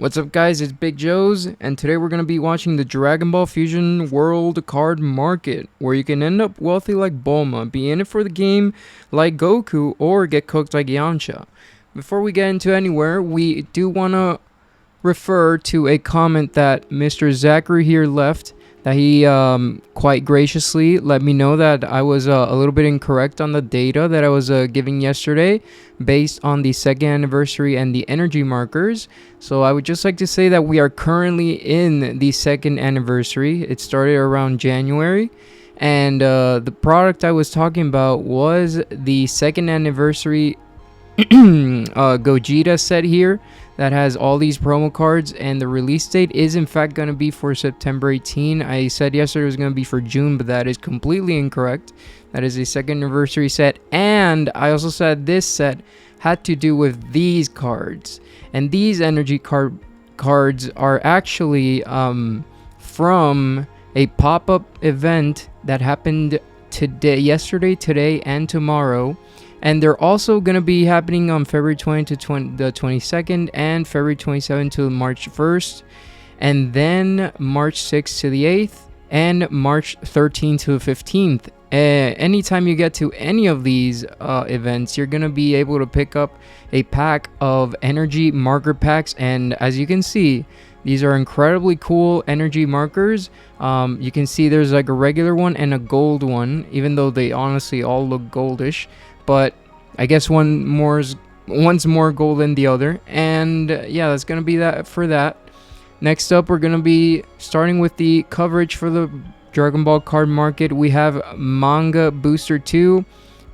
What's up guys, it's Big Joe's, and today we're going to be watching the Dragon Ball Fusion World Card Market, where you can end up wealthy like Bulma, be in it for the game like Goku, or get cooked like Yamcha. Before we get into anywhere, we do want to refer to a comment that Mr. Zachary here left, that he quite graciously let me know that I was a little bit incorrect on the data that I was giving yesterday based on the second anniversary and the energy markers. So I would just like to say that we are currently in the second anniversary. It started around January, and the product I was talking about was the second anniversary Gogeta set here that has all these promo cards, and the release date is in fact going to be for September 18. I said yesterday it was going to be for June, but that is completely incorrect. That is a second anniversary set, and I also said this set had to do with these cards, and these energy cards are actually from a pop-up event that happened yesterday, today, and tomorrow. And they're also going to be happening on February 20 to the 22nd and February 27 to March 1st. And then March 6th to the 8th and March 13th to the 15th. Anytime you get to any of these events, you're going to be able to pick up a pack of energy marker packs. And as you can see, these are incredibly cool energy markers. You can see there's like a regular one and a gold one, even though they honestly all look goldish. But I guess one's more gold than the other. And yeah, that's going to be that for that. Next up, we're going to be starting with the coverage for the Dragon Ball card market. We have Manga Booster 2.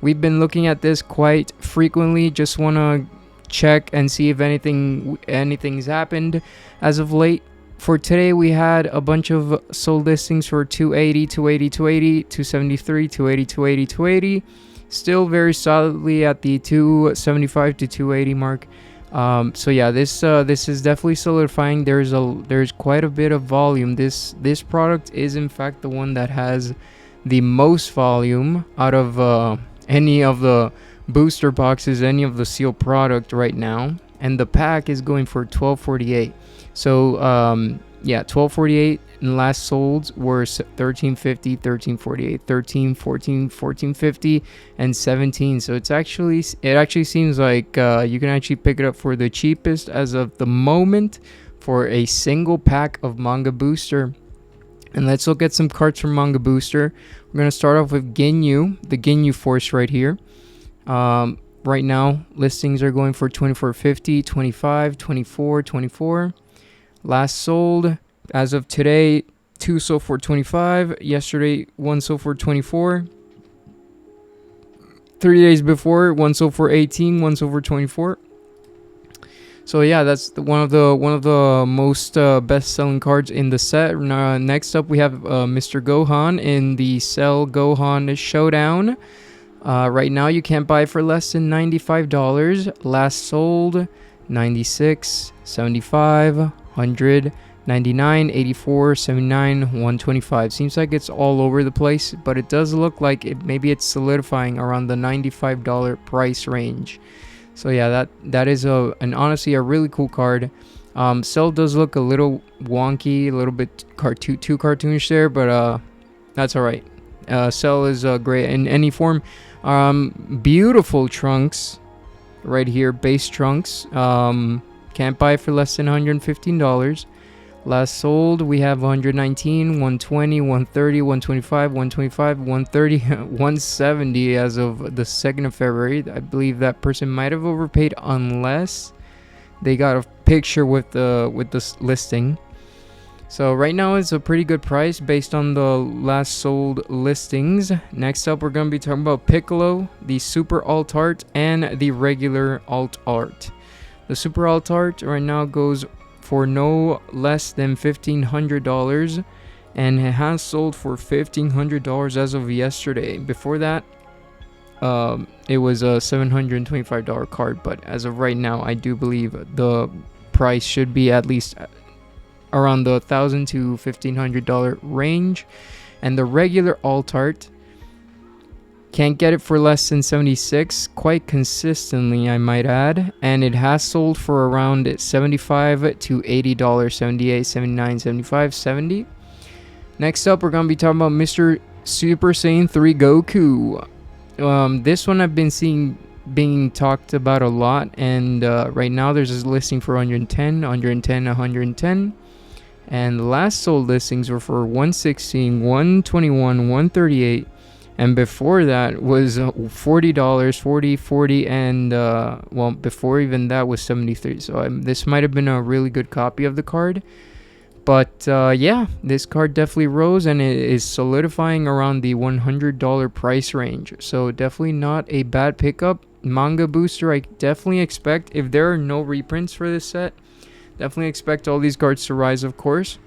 We've been looking at this quite frequently. Just want to check and see if anything's happened as of late. For today, we had a bunch of sold listings for 280, 280, 280, 273, 280, 280, 280. Still very solidly at the 275 to 280 mark. So yeah, this is definitely solidifying. There's quite a bit of volume. This product is in fact the one that has the most volume out of any of the booster boxes, any of the sealed product right now. And the pack is going for $12.48. So yeah, $12.48. And last solds were $13.50, $13.48, $13, $14, $14.50, and $17. So it actually seems like you can actually pick it up for the cheapest as of the moment for a single pack of Manga Booster. And let's look at some cards from Manga Booster. We're gonna start off with Ginyu, the Ginyu Force right here. Right now, listings are going for $24.50, $25, $24, $24. Last sold. As of today, 2 sold for $25. Yesterday, 1 sold for $24. 3 days before, 1 sold for $18. 1 sold for $24. So yeah, that's one of the most best-selling cards in the set. Next up, we have Mr. Gohan in the Cell Gohan Showdown. Right now, you can't buy it for less than $95. Last sold, $96, $75, $100. 99, 84, 79, 125. Seems like it's all over the place, but it does look like maybe it's solidifying around the $95 price range. So yeah, that is honestly a really cool card. Cell does look a little wonky, a little bit too cartoonish there, but that's all right. Cell is great in any form. Beautiful Trunks right here, base Trunks. Can't buy for less than $115. Last sold, we have 119, 120, 130, 125, 125, 130, 170 as of the 2nd of February. I believe that person might have overpaid unless they got a picture with the listing. So right now it's a pretty good price based on the last sold listings. Next up, we're going to be talking about Piccolo, the Super Alt Art, and the regular Alt Art. The Super Alt Art right now goes for no less than $1,500, and it has sold for $1,500 as of yesterday. Before that, it was a $725 card, but as of right now, I do believe the price should be at least around the $1,000 to $1,500 range. And the regular Alt Art Can't get it for less than 76 quite consistently, I might add, and it has sold for around $75 to $80, 78, 79, 75, 70. Next up, we're gonna be talking about Mr. Super Saiyan 3 Goku. This one I've been seeing being talked about a lot, and right now there's a listing for 110, 110, 110. And the last sold listings were for 116, 121, 138, and before that was $40, 40, and well, before even that was 73. So this might have been a really good copy of the card. But yeah, this card definitely rose, and it is solidifying around the $100 price range. So definitely not a bad pickup. Manga booster, I definitely expect, if there are no reprints for this set, definitely expect all these cards to rise, of course.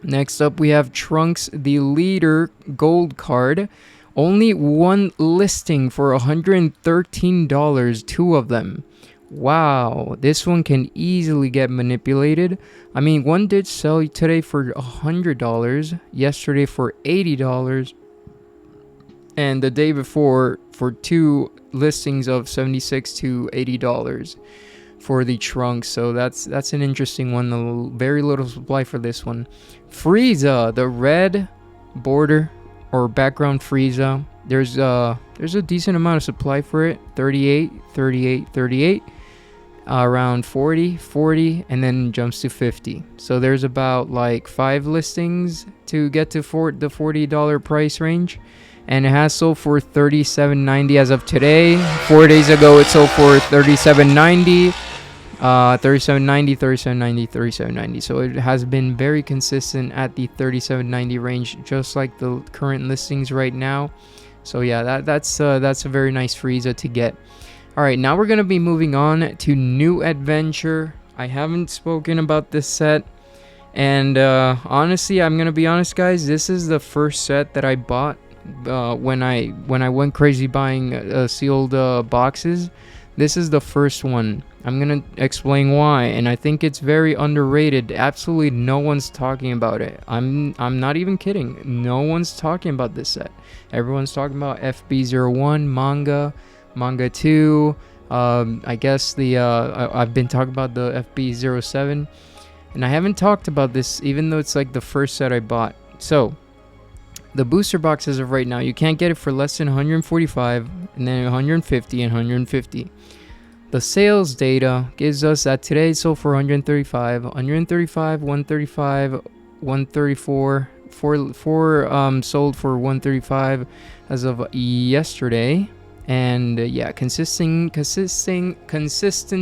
Next up, we have Trunks, the Leader Gold card. Only one listing for $113, 2 of them. Wow, this one can easily get manipulated. I mean, one did sell today for $100, yesterday for $80, and the day before for 2 listings of $76 to $80 for the Trunks. So that's an interesting one. Very little supply for this one. Frieza, the red border or background Frieza. There's a decent amount of supply for it. 38, 38, 38. Around 40, 40, and then jumps to 50. So there's about like 5 listings to get to the $40 price range, and it has sold for $37.90 as of today. 4 days ago it sold for $37.90, $37.90, $37.90, $37.90. So it has been very consistent at the $37.90 range, just like the current listings right now. So yeah, that's a very nice Frieza to get. Alright, now we're going to be moving on to New Adventure. I haven't spoken about this set, and honestly, I'm going to be honest, guys, this is the first set that I bought when I went crazy buying sealed boxes. This is the first one. I'm going to explain why, and I think it's very underrated. Absolutely no one's talking about it. I'm not even kidding. No one's talking about this set. Everyone's talking about FB01, Manga 2, I guess I've been talking about the FB07, and I haven't talked about this even though it's like the first set I bought. So the booster box as of right now, you can't get it for less than 145, and then 150 and 150. The sales data gives us that today it sold for 135, 135, 135, 134, 4 sold for 135 as of yesterday. And yeah, consistent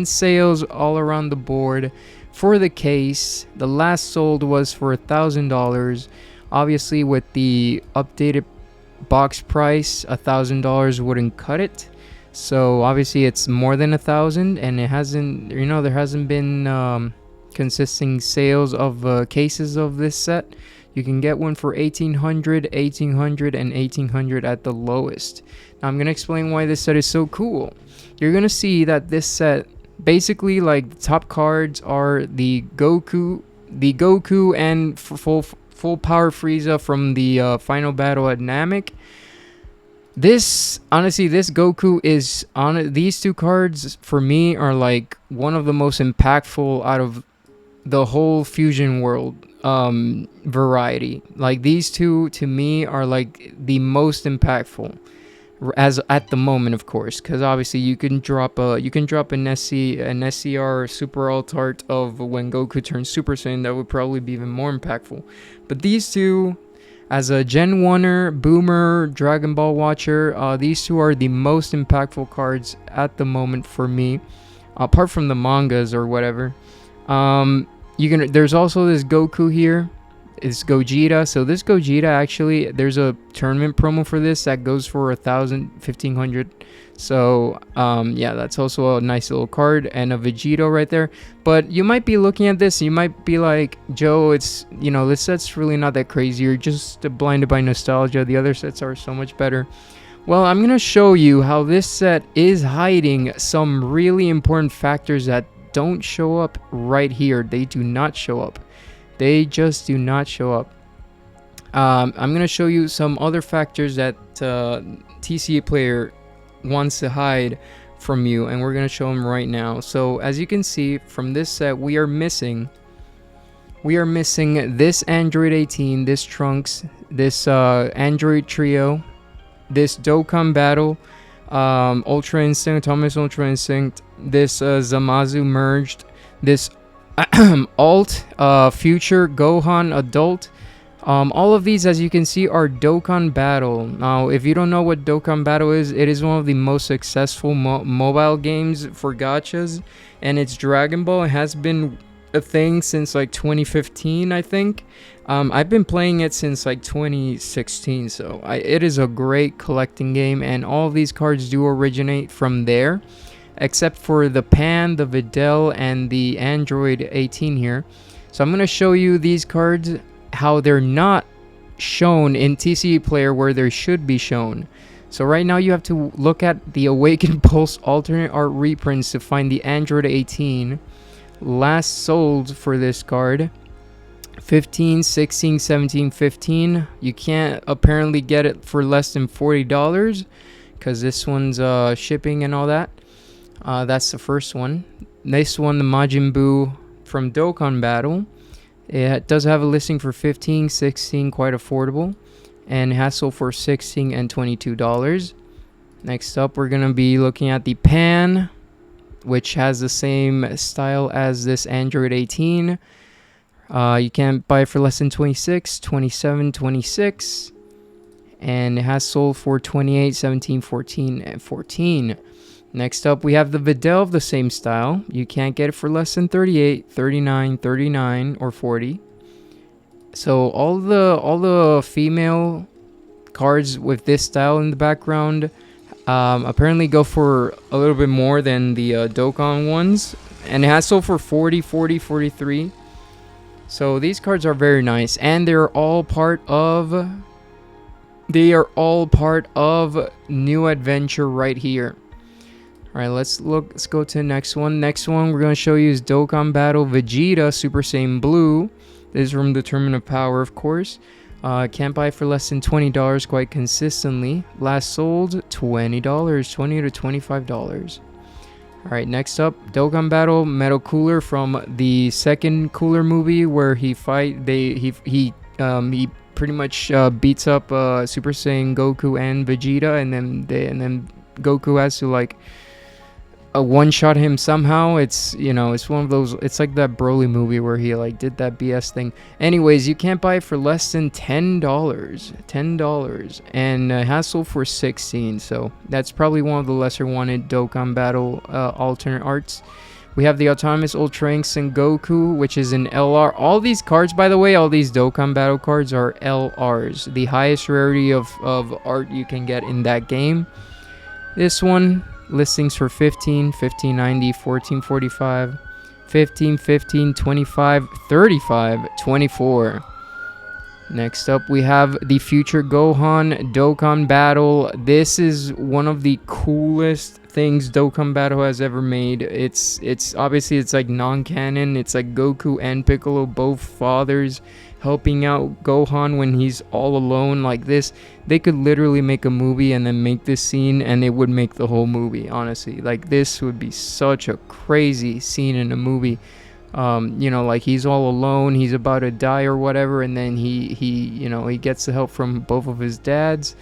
sales all around the board. For the case, the last sold was for $1,000. Obviously, with the updated box price, $1,000 wouldn't cut it. So obviously, it's more than 1,000, and it hasn't. There hasn't been consistent sales of cases of this set. You can get one for $1,800, $1,800, and $1,800 at the lowest. Now I'm going to explain why this set is so cool. You're going to see that this set, basically, like, the top cards are the Goku and full power Frieza from the final battle at Namek. Honestly, this Goku is on these 2 cards for me are like one of the most impactful out of the whole Fusion world variety. Like, these 2 to me are like the most impactful as at the moment, of course, because obviously you can drop an SCR Super Alt Art of when Goku turns Super Saiyan. That would probably be even more impactful. But these 2, as a Gen 1er, Boomer, Dragon Ball watcher, these 2 are the most impactful cards at the moment for me, apart from the mangas or whatever. There's also this Goku here. It's Gogeta. So this Gogeta, actually, there's a tournament promo for this that goes for 1,000, 1,500. So yeah, that's also a nice little card, and a Vegito right there. But you might be looking at this, you might be like, Joe, it's this set's really not that crazy. You're just blinded by nostalgia. The other sets are so much better. Well, I'm gonna show you how this set is hiding some really important factors that don't show up right here. They do not show up. They just do not show up. I'm going to show you some other factors that TCGPlayer wants to hide from you, and we're gonna show them right now. So as you can see from this set, we are missing this Android 18, this Trunks, this Android Trio, this Dokkan Battle, Ultra Instinct, Thomas Ultra Instinct, this Zamasu merged, this Alt Future Gohan Adult. All of these, as you can see, are Dokkan Battle. Now, if you don't know what Dokkan Battle is, it is one of the most successful mobile games for gachas, and it's Dragon Ball. It has been a thing since like 2015, I think. I've been playing it since like 2016, so it is a great collecting game, and all of these cards do originate from there, except for the Pan, the Videl, and the Android 18 here. So I'm going to show you these cards, how they're not shown in TCGPlayer where they should be shown. So right now you have to look at the Awakened Pulse alternate art reprints to find the Android 18. Last sold for this card 15, 16, 17, 15. You can't apparently get it for less than $40 because this one's shipping and all that. That's the first one. This one, the Majin Buu from Dokkan Battle. It does have a listing for 15, 16, quite affordable, and it has sold for $16 and $22. Next up, we're going to be looking at the Pan, which has the same style as this Android 18. You can't buy it for less than 26, 27, 26, and it has sold for 28, 17, 14, and 14. Next up, we have the Videl of the same style. You can't get it for less than 38, 39, 39, or 40. So all the female cards with this style in the background apparently go for a little bit more than the Dokkan ones, and it has sold for 40, 40, 43. So these cards are very nice, and they're all part of New Adventure right here. All right, let's go to the next one. Next one we're going to show you is Dokkan Battle Vegeta Super Saiyan Blue. This is from the Tournament of Power, of course. Can't buy for less than $20 quite consistently. Last sold $20, $20 to $25. All right, next up, Dokkan Battle Metal Cooler from the second Cooler movie, where he pretty much beats up Super Saiyan Goku and Vegeta, and then Goku has to like one-shot him somehow. It's one of those, it's like that Broly movie where he like did that BS thing. Anyways, you can't buy it for less than $10, and it has sold for 16, so that's probably one of the lesser wanted Dokkan Battle alternate arts. We have the Autonomous Ultra Instinct Goku, which is an LR. All these cards, by the way, all these Dokkan Battle cards are LRs, the highest rarity of art you can get in that game. This one, listings for 15, 15.90, 14.45, 15, 15, 25, 35, 24. Next up, we have the Future Gohan Dokkan Battle. This is one of the coolest things Dokkan Battle has ever made. It's obviously it's like non-canon. It's like Goku and Piccolo, both fathers, helping out Gohan when he's all alone like this. They could literally make a movie and then make this scene, and it would make the whole movie, honestly. Like, this would be such a crazy scene in a movie. Like he's all alone, he's about to die or whatever, and then he gets the help from both of his dads.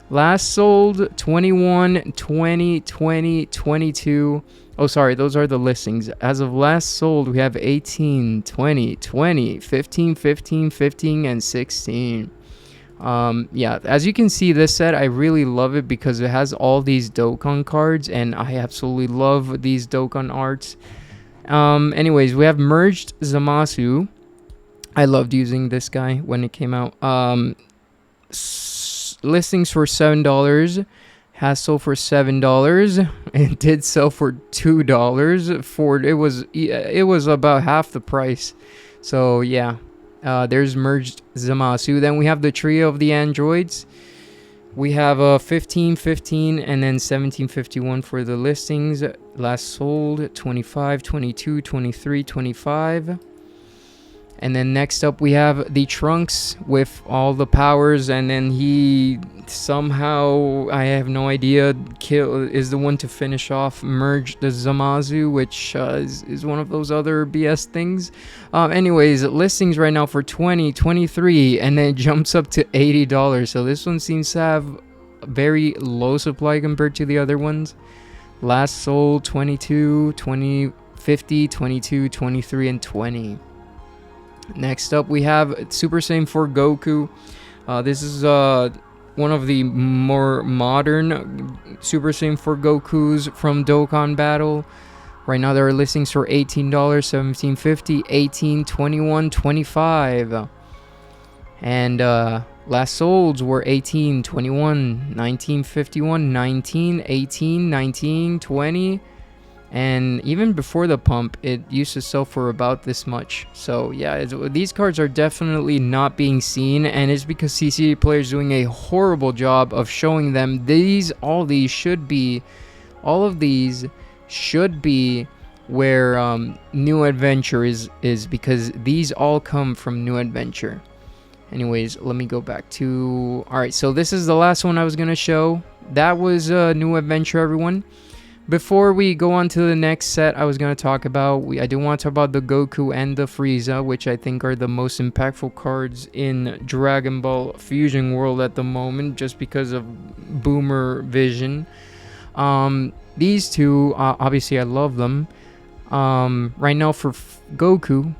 Last sold 21, 20, 20, 22. Oh, sorry, those are the listings. As of last sold, we have 18, 20, 20, 15, 15, 15, and 16. Yeah, as you can see, this set, I really love it because it has all these Dokkan cards, and I absolutely love these Dokkan arts. Anyways, we have merged Zamasu. I loved using this guy when it came out. Listings for $7. Has sold for $7. It did sell for $2. It was about half the price. So yeah, there's merged Zamasu. Then we have the trio of the androids. We have 15.15 and then 17.51 for the listings. Last sold 25, 22, 23, 25. And then next up we have the Trunks with all the powers, and then he somehow, I have no idea, is the one to finish off merge the Zamasu, which is one of those other BS things. Anyways, listings right now for $20, $23, and then it jumps up to $80. So this one seems to have very low supply compared to the other ones. Last sold 22, 20, 50, 22, 23, and 20. Next up we have Super Saiyan 4 Goku. This is one of the more modern Super Saiyan 4 Gokus from Dokkan Battle. Right now there are listings for $18, $17.50, $18, $21, $25. And last solds were $18, $21, $19.51, $19, $18, $19, $20. And even before the pump, it used to sell for about this much. So yeah, these cards are definitely not being seen, and it's because TCGPlayer is doing a horrible job of showing them all of these should be where New Adventure is because these all come from New Adventure. Anyways, let me go back to... Alright, so this is the last one I was going to show. That was New Adventure, everyone. Before we go on to the next set I was going to talk about, I do want to talk about the Goku and the Frieza, which I think are the most impactful cards in Dragon Ball Fusion World at the moment, just because of Boomer Vision. These two, obviously I love them. Right now for Goku,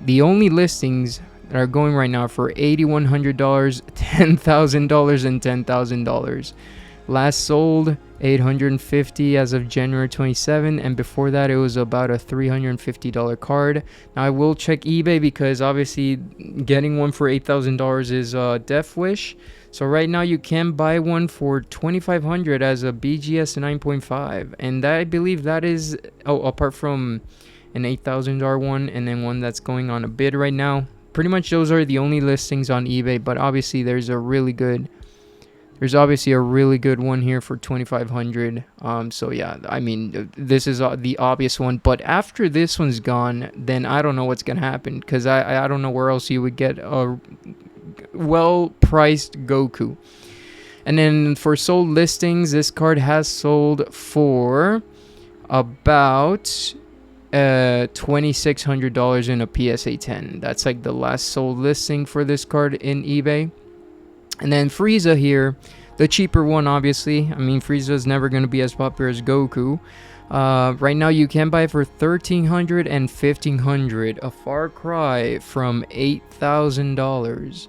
the only listings that are going right now for $8,100, $10,000, and $10,000. Last sold $850 as of January 27, and before that it was about a $350 card. Now I will check eBay because obviously getting one for $8,000 is death wish. So right now you can buy one for $2,500 as a BGS 9.5, and I believe that is apart from an $8,000 one and then one that's going on a bid right now. Pretty much those are the only listings on eBay, but obviously there's obviously a really good one here for $2,500. So yeah, I mean, this is the obvious one, but after this one's gone, then I don't know what's gonna happen, because I don't know where else you would get a well-priced Goku. And then for sold listings, this card has sold for about $2,600 in a PSA 10. That's like the last sold listing for this card in eBay. And then Frieza here, the cheaper one, obviously. I mean, Frieza is never going to be as popular as Goku. Right now, you can buy it for $1,300 and $1,500, a far cry from $8,000.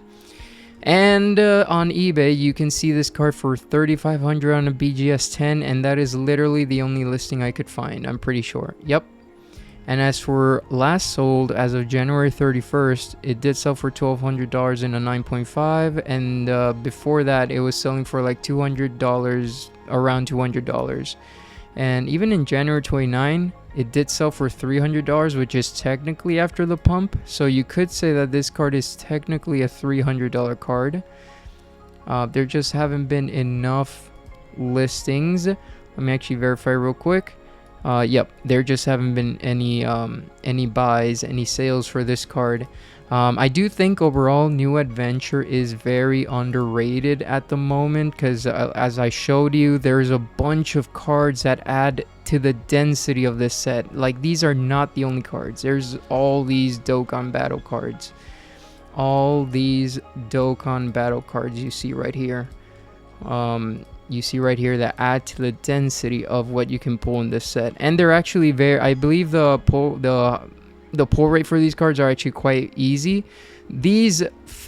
And on eBay, you can see this card for $3,500 on a BGS 10, and that is literally the only listing I could find, I'm pretty sure. Yep. And as for last sold, as of January 31st, it did sell for $1,200 in a 9.5, and before that, it was selling for like $200, around $200. And even in January 29, it did sell for $300, which is technically after the pump. So you could say that this card is technically a $300 card. There just haven't been enough listings. Let me actually verify real quick. Yep, there just haven't been any buys, any sales for this card. I do think overall New Adventure is very underrated at the moment, because as I showed you, there's a bunch of cards that add to the density of this set. Like, these are not the only cards. There's all these Dokkan Battle cards. All these Dokkan Battle cards you see right here. You see right here that add to the density of what you can pull in this set, and they're actually very, I believe the pull rate for these cards are actually quite easy. These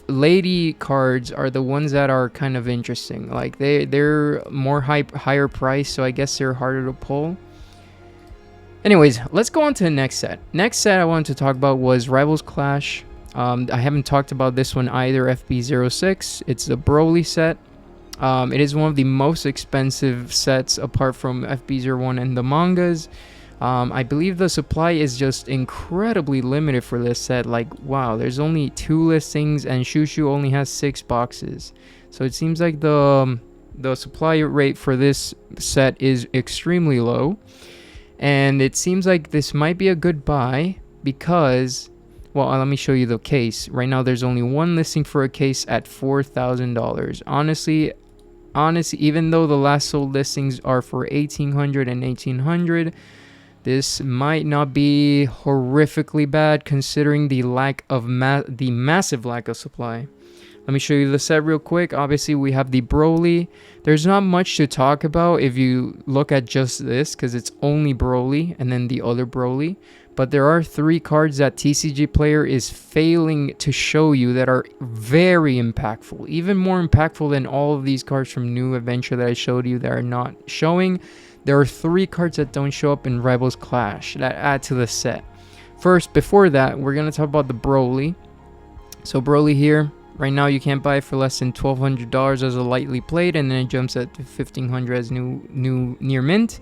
lady cards are the ones that are kind of interesting. Like, they're more higher price, so I guess they're harder to pull. Anyways, let's go on to the next set. Next set I wanted to talk about was Rivals Clash. I haven't talked about this one either, FB06. It's the Broly set. It is one of the most expensive sets apart from FB01 and the mangas. I believe the supply is just incredibly limited for this set. Like, wow, there's only 2 listings and Shushu only has 6 boxes. So it seems like the supply rate for this set is extremely low. And it seems like this might be a good buy because, well, let me show you the case. Right now there's only one listing for a case at $4,000. Honestly, even though the last sold listings are for $1,800 and $1,800, this might not be horrifically bad considering the lack of the massive lack of supply. Let me show you the set real quick. Obviously, we have the Broly. There's not much to talk about if you look at just this, because it's only Broly and then the other Broly. But there are 3 cards that TCGPlayer is failing to show you that are very impactful. Even more impactful than all of these cards from New Adventure that I showed you that are not showing. There are 3 cards that don't show up in Rivals Clash that add to the set. First, before that, we're going to talk about the Broly. So Broly here. Right now, you can't buy it for less than $1,200 as a lightly played, and then it jumps at $1,500 as new near mint.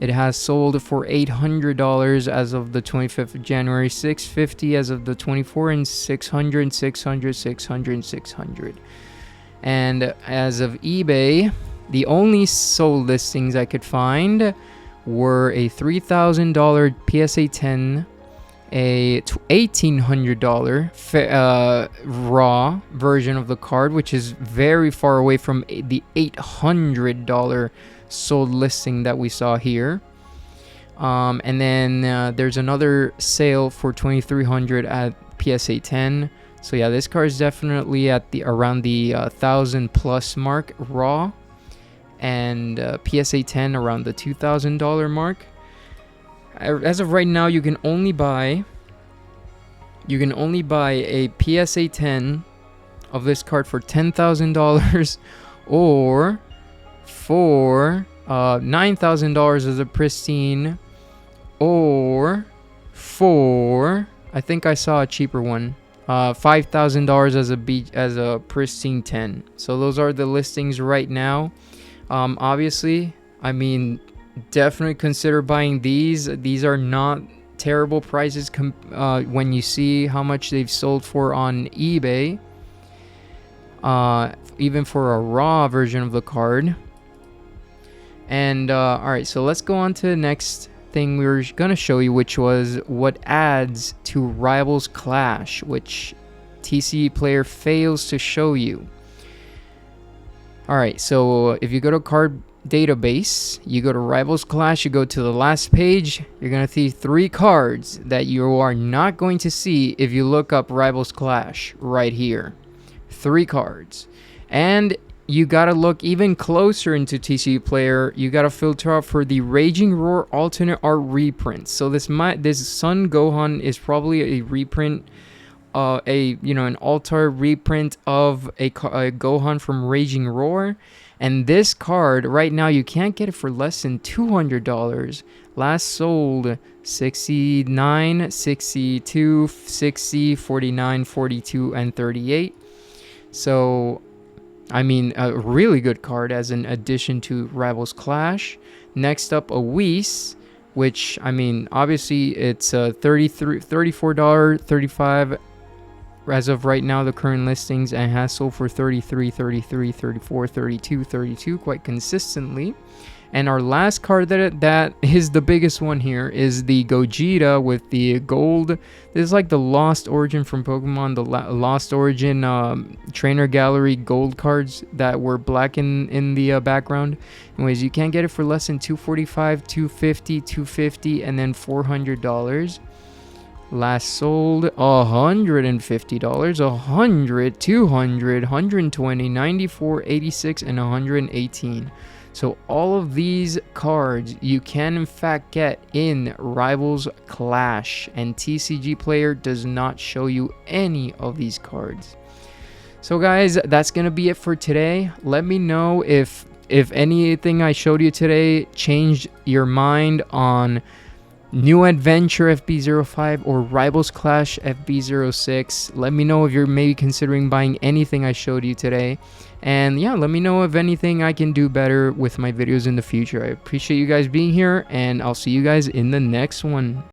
It has sold for $800 as of the 25th of January, $650 as of the 24th, and $600, $600, $600, $600. And as of eBay, the only sold listings I could find were a $3,000 PSA 10. A $1,800 raw version of the card, which is very far away from the $800 sold listing that we saw here. And then there's another sale for $2,300 at PSA 10. So yeah, this card is definitely at around the 1,000 plus mark raw, and PSA 10 around the $2,000 mark. As of right now, you can only buy a PSA 10 of this card for $10,000 or for $9,000 as a pristine, or for, I think I saw a cheaper one, $5,000 as a pristine 10. So those are the listings right now. Obviously, I mean, definitely consider buying these. These are not terrible prices when you see how much they've sold for on eBay, even for a raw version of the card. And alright, so let's go on to the next thing we were going to show you, which was what adds to Rivals Clash, which TCGPlayer fails to show you. Alright, so if you go to card database, you go to Rivals Clash, you go to the last page, you're going to see 3 cards that you are not going to see if you look up Rivals Clash right here. 3 cards. And you got to look even closer into TCGPlayer. You got to filter out for the Raging Roar alternate art reprint. So this Sun Gohan is probably a reprint, an altar reprint of a Gohan from Raging Roar. And this card, right now, you can't get it for less than $200. Last sold 69, 62, 60, 49, 42, and 38. So, I mean, a really good card as an addition to Rivals Clash. Next up, a Whis, which, I mean, obviously, it's $34, $35 as of right now, the current listings, and has sold for $33, $33, $34, $32, $32 quite consistently. And our last card that is the biggest one here is the Gogeta with the gold. This is like the Lost Origin from Pokemon, the Lost Origin Trainer Gallery gold cards that were black in the background. Anyways, you can't get it for less than $245, $250, $250, and then $400. Last sold $150, 100, 200, 120, 94, 86, and 118. So all of these cards you can in fact get in Rivals Clash, and TCGPlayer does not show you any of these cards. So guys, that's gonna be it for today. Let me know if anything I showed you today changed your mind on New Adventure FB05 or Rivals Clash FB06. Let me know if you're maybe considering buying anything I showed you today. And yeah, let me know if anything I can do better with my videos in the future. I appreciate you guys being here, and I'll see you guys in the next one.